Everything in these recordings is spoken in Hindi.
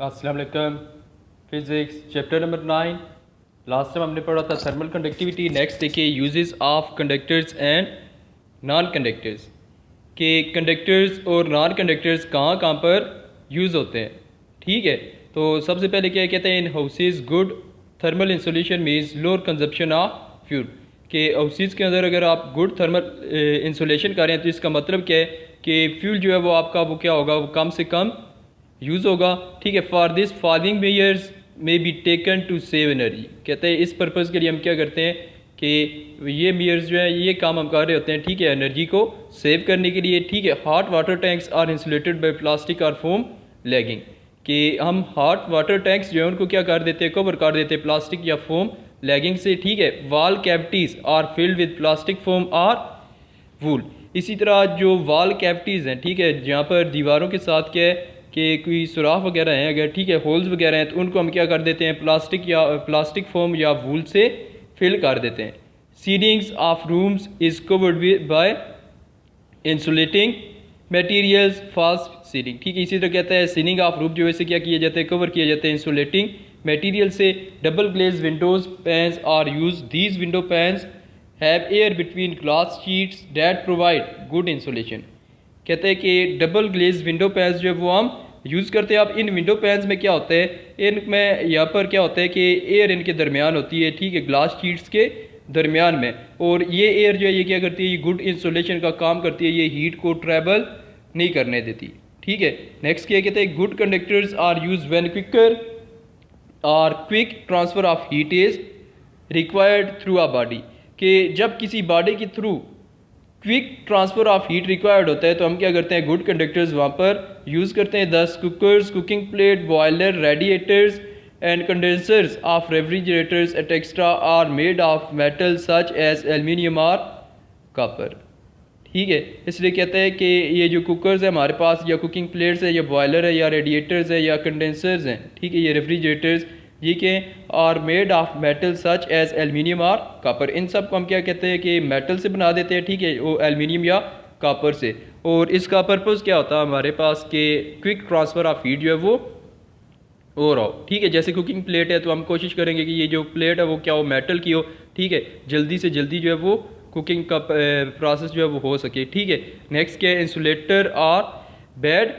अस्सलाम वालेकुम। Physics chapter number 9। Last time हमने पढ़ा था थर्मल कंडक्टिविटी। नेक्स्ट देखिए uses of conductors and non conductors के कंडक्टर्स और नॉन कंडक्टर्स कहाँ कहाँ पर यूज़ होते हैं। ठीक है, तो सबसे पहले क्या कहते हैं, in houses good thermal insulation means lower consumption of fuel. के हाउसेज के अंदर अगर आप गुड थर्मल इंसुलेशन कर रहे हैं तो इसका मतलब क्या है कि फ्यूल जो है वो आपका वो क्या होगा, वो कम से कम यूज़ होगा। ठीक है, for this following measures may be taken to save energy. कहते हैं इस पर्पज़ के लिए हम क्या करते हैं कि ये मेजर्स जो है ये काम हम कर रहे होते हैं, ठीक है, एनर्जी को सेव करने के लिए। ठीक है, hot water tanks are insulated by plastic और फोम लैगिंग। कि हम हॉट वाटर टैंक्स जो है उनको क्या कर देते हैं, कवर कर देते हैं प्लास्टिक या फोम लैगिंग से। ठीक है, wall cavities are filled with plastic foam और वूल। इसी तरह जो वॉल कैविटीज़ हैं, ठीक है, जहाँ पर दीवारों के साथ क्या है कि कोई सुराख वगैरह हैं अगर, ठीक है, होल्स वगैरह हैं, तो उनको हम क्या कर देते हैं, प्लास्टिक फोम या वूल से फिल कर देते हैं। Ceilings of rooms is covered by insulating materials fast ceiling. ठीक है, इसी तरह कहता है सीलिंग ऑफ रूम जो वैसे क्या किए जाते हैं, कवर किए जाते हैं इंसुलेटिंग मटेरियल से। Double glaze windows panes are use. These window panes have air between glass sheets that provide good insulation. कहते हैं कि डबल ग्लेज विंडो पैन्स जो है वो हम यूज़ करते हैं। अब इन विंडो पैन्स में क्या होता है, इनमें यहाँ पर क्या होता है कि एयर इनके दरमियान होती है, ठीक है, ग्लास शीट्स के दरमियान में, और ये एयर जो है ये क्या करती है, ये गुड इंसुलेशन का काम करती है, ये हीट को ट्रैवल नहीं करने देती। ठीक है, नेक्स्ट क्या कहते हैं, good conductors are use when quick transfer of heat is required through a body. कि जब किसी बॉडी के through quick transfer of heat required होता है तो हम क्या करते हैं, गुड कंडक्टर्स वहाँ पर यूज़ करते हैं। Thus cookers, cooking plate, boiler, radiators and condensers of refrigerators etcetera are made of metal such as aluminium और कॉपर। ठीक है, इसलिए कहते हैं कि ये जो कुकर्स है हमारे पास, या कुकिंग प्लेट्स है, या बॉयलर है, या रेडिएटर्स है, या कंडेंसर्स हैं, ठीक है, ये रेफ्रिजरेटर्स, ये के are made of metal such as aluminium और कॉपर। इन सब को हम क्या कहते हैं कि मेटल से बना देते हैं, ठीक है, वो एल्यूमिनियम या कॉपर से। और इसका पर्पज़ क्या होता है हमारे पास कि क्विक ट्रांसफ़र ऑफ हीट जो है वो हो रहा हो। ठीक है, जैसे कुकिंग प्लेट है तो हम कोशिश करेंगे कि ये जो प्लेट है वो क्या हो, मेटल की हो। ठीक है, जल्दी से जल्दी जो है वो कुकिंग का प्रोसेस जो है वो हो सके। ठीक है, नेक्स्ट क्या है, इंसुलेटर और bad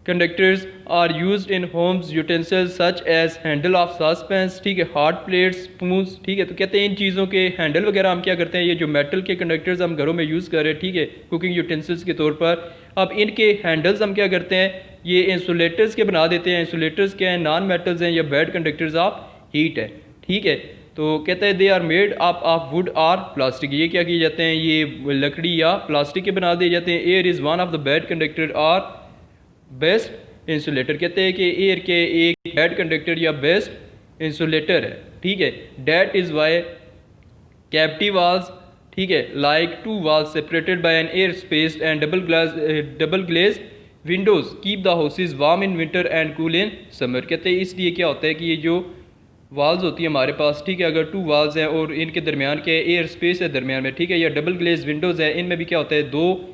conductors are used in homes utensils such as handle of saucepans. ठीक है, हार्ड प्लेट्स, स्पून्स। ठीक है, तो कहते हैं इन चीज़ों के हैंडल वगैरह हम क्या करते हैं, ये जो मेटल के कंडक्टर्स हम घरों में यूज़ कर रहे हैं, ठीक है, कुकिंग यूटेंसिल्स के तौर पर, अब इनके हैंडल्स हम क्या करते हैं, ये इंसुलेटर्स के बना देते हैं। इंसुलेटर्स क्या हैं, नॉन मेटल्स हैं या बेड कंडक्टर्स ऑफ हीट है। ठीक है, तो कहते हैं they are made of wood और प्लास्टिक। ये क्या किए जाते हैं, ये लकड़ी या प्लास्टिक के बना दिए जाते हैं। Air is one of the bad conductor और बेस्ट इंसुलेटर। कहते हैं कि एयर के एक बेड कंडक्टर या बेस्ट इंसुलेटर है। ठीक है, that is why cavity walls, ठीक है, like two walls separated by an air space and double glaze windows keep the houses warm in winter and cool in summer. कहते हैं इसलिए क्या होता है कि ये जो वाल्स होती है हमारे पास, ठीक है, अगर टू वाल्स हैं और इनके दरमियान क्या है, एयर स्पेस है दरमियान में, ठीक है, या डबल ग्लेज विंडोज़ है, इनमें भी क्या होता है, दो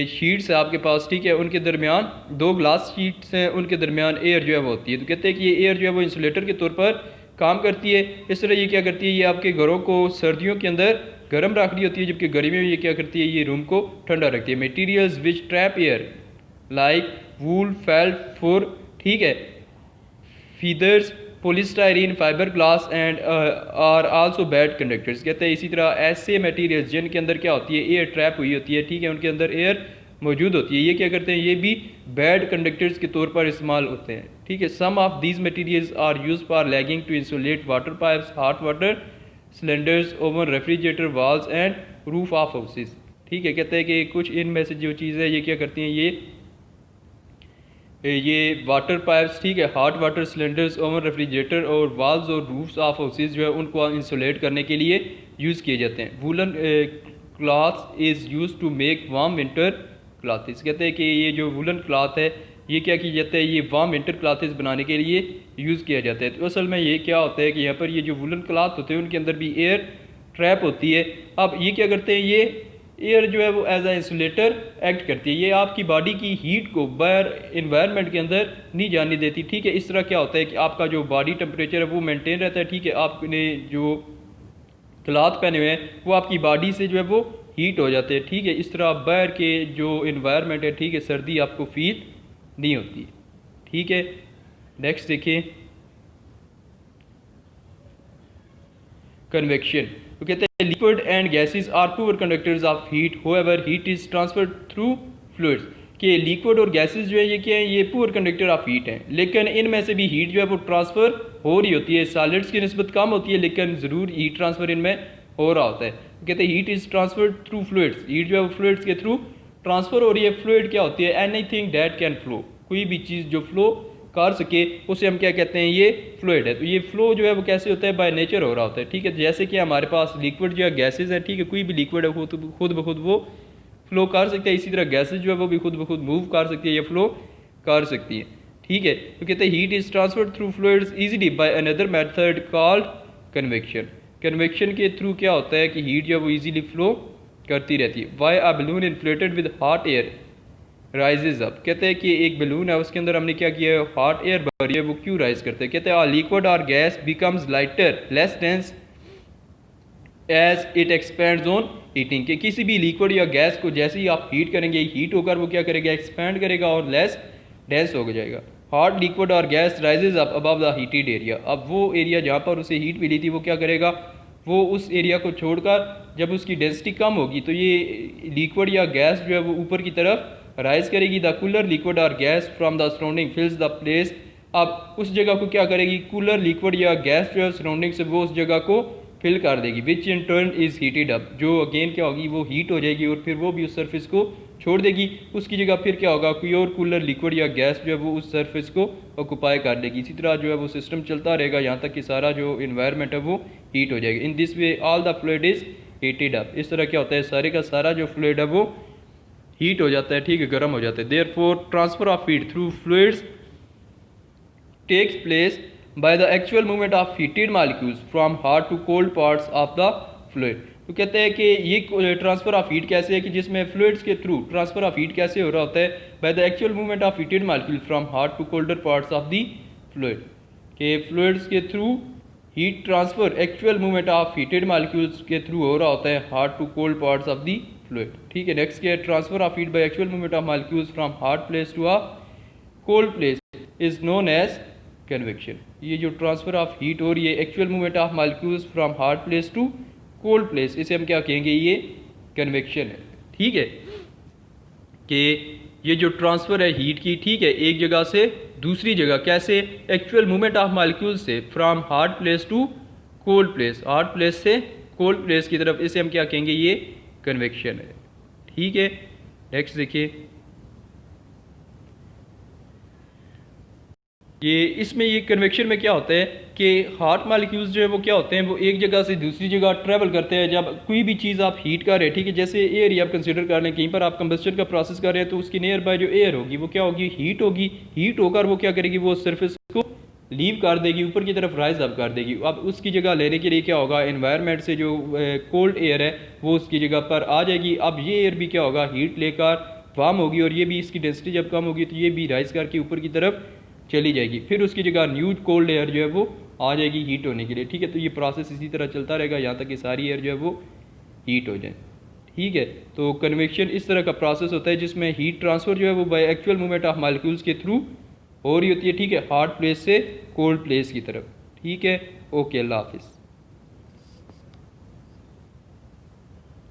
शीट्स है आपके पास, ठीक है, उनके दरमियान दो ग्लास शीट्स हैं, उनके दरमियान एयर जो है वो होती है। तो कहते हैं कि ये एयर जो है वो इंसुलेटर के तौर पर काम करती है। इस तरह ये क्या करती है, ये आपके घरों को सर्दियों के अंदर गर्म रख रही होती है, जबकि गर्मियों में ये क्या करती है, ये रूम को ठंडा रखती है। Materials which trap air like wool, felt, fur, ठीक है, feathers, polystyrene, fibre glass and are also bad conductors. कहते हैं इसी तरह ऐसे मटेरियल्स जिनके अंदर क्या होती है, एयर ट्रैप हुई होती है, ठीक है, उनके अंदर एयर मौजूद होती है, ये क्या करते हैं, ये भी बैड कंडक्टर्स के तौर पर इस्तेमाल होते हैं। ठीक है, some of these materials are use for lagging to insulate water pipes, hot water cylinders, oven, refrigerator, walls and roof of houses. ठीक है, कहते हैं कि कुछ इनमें से जो चीज़ है ये क्या करती हैं, ये वाटर पाइप्स, ठीक है, hot water cylinders, oven, refrigerator और वाल्व्स और रूफ्स ऑफ हाउसेज जो है उनको इंसुलेट करने के लिए यूज़ किए जाते हैं। Woollen cloth is use to make warm winter clothes. कहते हैं कि ये जो वूलन क्लॉथ है ये क्या किया जाता है, ये वार्म विंटर क्लॉथ्स बनाने के लिए यूज़ किया जाता है। तो असल में ये क्या होता है कि यहाँ पर ये जो वूलन क्लॉथ होते हैं उनके अंदर भी एयर ट्रैप होती है। अब ये क्या करते हैं, ये एयर जो है वो एज ए इंसुलेटर एक्ट करती है, ये आपकी बॉडी की हीट को बाहर इन्वायरमेंट के अंदर नहीं जाने देती। ठीक है, इस तरह क्या होता है कि आपका जो बॉडी टेम्परेचर है वो मेंटेन रहता है। ठीक है, आपने जो क्लॉथ पहने हुए हैं वो आपकी बॉडी से जो है वो हीट हो जाते हैं। ठीक है, इस तरह बाहर के जो इन्वायरमेंट है, ठीक है, सर्दी आपको फील नहीं होती। ठीक है, नेक्स्ट देखिए कन्वेक्शन। तो कहते हैं liquid and gases are poor conductors of heat, however heat is transferred through fluids. कि लिक्विड और गैसेस जो है ये क्या है, ये पुअर कंडक्टर ऑफ हीट हैं, लेकिन इनमें से भी हीट जो है वो ट्रांसफ़र हो रही होती है। सॉलिड्स की निस्बत कम होती है, लेकिन ज़रूर हीट ट्रांसफ़र इनमें हो रहा होता है। कहते हैं heat is transferred through fluids, heat जो है वो फ्लूइड्स के थ्रू ट्रांसफ़र हो रही है। फ्लूइड क्या होती है, एनीथिंग दैट कैन फ्लो, कोई भी चीज़ जो फ्लो कर सके उसे हम क्या कहते हैं, ये फ्लूइड है। तो ये फ्लो जो है वो कैसे होता है, बाय नेचर हो रहा होता है। ठीक है, जैसे कि हमारे पास लिक्विड जो है गैसेज है, ठीक है, कोई भी लिक्विड है वो तो खुद ब खुद वो फ्लो कर सकते हैं, इसी तरह गैसेज जो है वो भी खुद ब खुद मूव कर सकती है या फ्लो कर सकती है। ठीक है, तो कहते हैं heat is transferred through fluids easily by another method called convection. Convection के थ्रू क्या होता है कि हीट जो है वो इजीली फ्लो करती रहती है। Why a balloon inflated with hot air rises up. कहते हैं कि एक बलून है उसके अंदर हमने क्या किया है, हॉट एयर भरी है, वो क्यों राइज करते हैं। कहते हैं लिक्विड और gas becomes lighter less dense as it expands on heating. कि किसी भी लिक्विड या गैस को जैसे ही आप हीट करेंगे, हीट होकर वो क्या करेगा, एक्सपेंड करेगा और लेस डेंस हो जाएगा। हॉट लिक्विड और gas rises up above the heated area. अब वो एरिया जहाँ पर उसे हीट मिली थी वो क्या करेगा, वो उस एरिया को छोड़कर जब उसकी डेंसिटी कम होगी तो ये लिक्विड या गैस जो है वो ऊपर की तरफ राइज करेगी। द कूलर लिक्विड और gas from the surrounding फिल्स the place. अब उस जगह को क्या करेगी, कूलर लिक्विड या गैस जो है सराउंडिंग से वो उस जगह को फिल कर देगी, which in turn is heated up. जो अगेन क्या होगी, वो हीट हो जाएगी और फिर वो भी उस सरफेस को छोड़ देगी। उसकी जगह फिर क्या होगा, कोई और कूलर लिक्विड या गैस जो है वो उस सरफेस को ऑक्यूपाई कर लेगी। इसी तरह जो है वो सिस्टम चलता रहेगा यहाँ तक कि सारा जो इन्वायरमेंट है वो हीट हो जाएगा। In this way all the fluid is heated up. इस तरह क्या होता है, सारे का सारा जो फ्लूइड है वो हीट हो जाता है। ठीक है, गर्म हो जाता है। Therefore transfer of heat through fluids takes place by the actual movement of heated molecules from hot to cold parts of the fluid. तो कहते हैं कि ये ट्रांसफर ऑफ हीट कैसे है, कि जिसमें फ्लूइड्स के थ्रू ट्रांसफर ऑफ हीट कैसे हो रहा होता है, by the actual movement of heated molecule from hot to colder parts of the fluid. के फ्लूइड्स के through heat transfer actual movement of heated molecules के थ्रू हो रहा होता है hot to cold parts of the fluid. ठीक है, नेक्स्ट क्या है, transfer of heat by actual movement of molecules from hot place to a cold place is known as convection. ये जो ट्रांसफर ऑफ हीट हो रही है actual movement of molecules from hot place to cold place, इसे हम क्या कहेंगे, ये कन्वेक्शन है। ठीक है, कि ये जो ट्रांसफर है हीट की, ठीक है, एक जगह से दूसरी जगह कैसे, एक्चुअल मूवमेंट ऑफ मॉलिक्यूल्स से from hot place to cold place, hot place से कोल्ड प्लेस की तरफ, इसे हम क्या कहेंगे, ये कन्वेक्शन है। ठीक है, नेक्स्ट देखिए, ये इसमें ये कन्वेक्शन में क्या होता है कि हॉट मॉलिक्यूल्स जो है वो क्या होते हैं, वो एक जगह से दूसरी जगह ट्रैवल करते हैं। जब कोई भी चीज़ आप हीट कर रहे हैं, ठीक है, जैसे एयर ही आप कंसिडर कर लें, कहीं पर आप कंबस्टन का प्रोसेस कर रहे हैं तो उसकी नियर बाय जो एयर होगी वो क्या होगी, हीट होगी। हीट होकर वो क्या करेगी, वो सरफेस को लीव कर देगी, ऊपर की तरफ राइज अप कर देगी। अब उसकी जगह लेने के लिए क्या होगा, एनवायरनमेंट से जो कोल्ड एयर है वो उसकी जगह पर आ जाएगी। अब ये एयर भी क्या होगा, हीट लेकर वार्म होगी और ये भी इसकी डेंसिटी जब कम होगी तो ये भी राइज करके ऊपर की तरफ चली जाएगी। फिर उसकी जगह न्यू कोल्ड एयर जो है वो आ जाएगी हीट होने के लिए। ठीक है, तो ये प्रोसेस इसी तरह चलता रहेगा यहाँ तक कि सारी एयर जो है वो हीट हो जाए। ठीक है, तो कन्वेक्शन इस तरह का प्रोसेस होता है जिसमें हीट ट्रांसफर जो है वो bye actual movement of molecules के थ्रू हो रही होती है। ठीक है, हॉट प्लेस से कोल्ड प्लेस की तरफ। ठीक है, ओके, अल्लाह हाफिज़।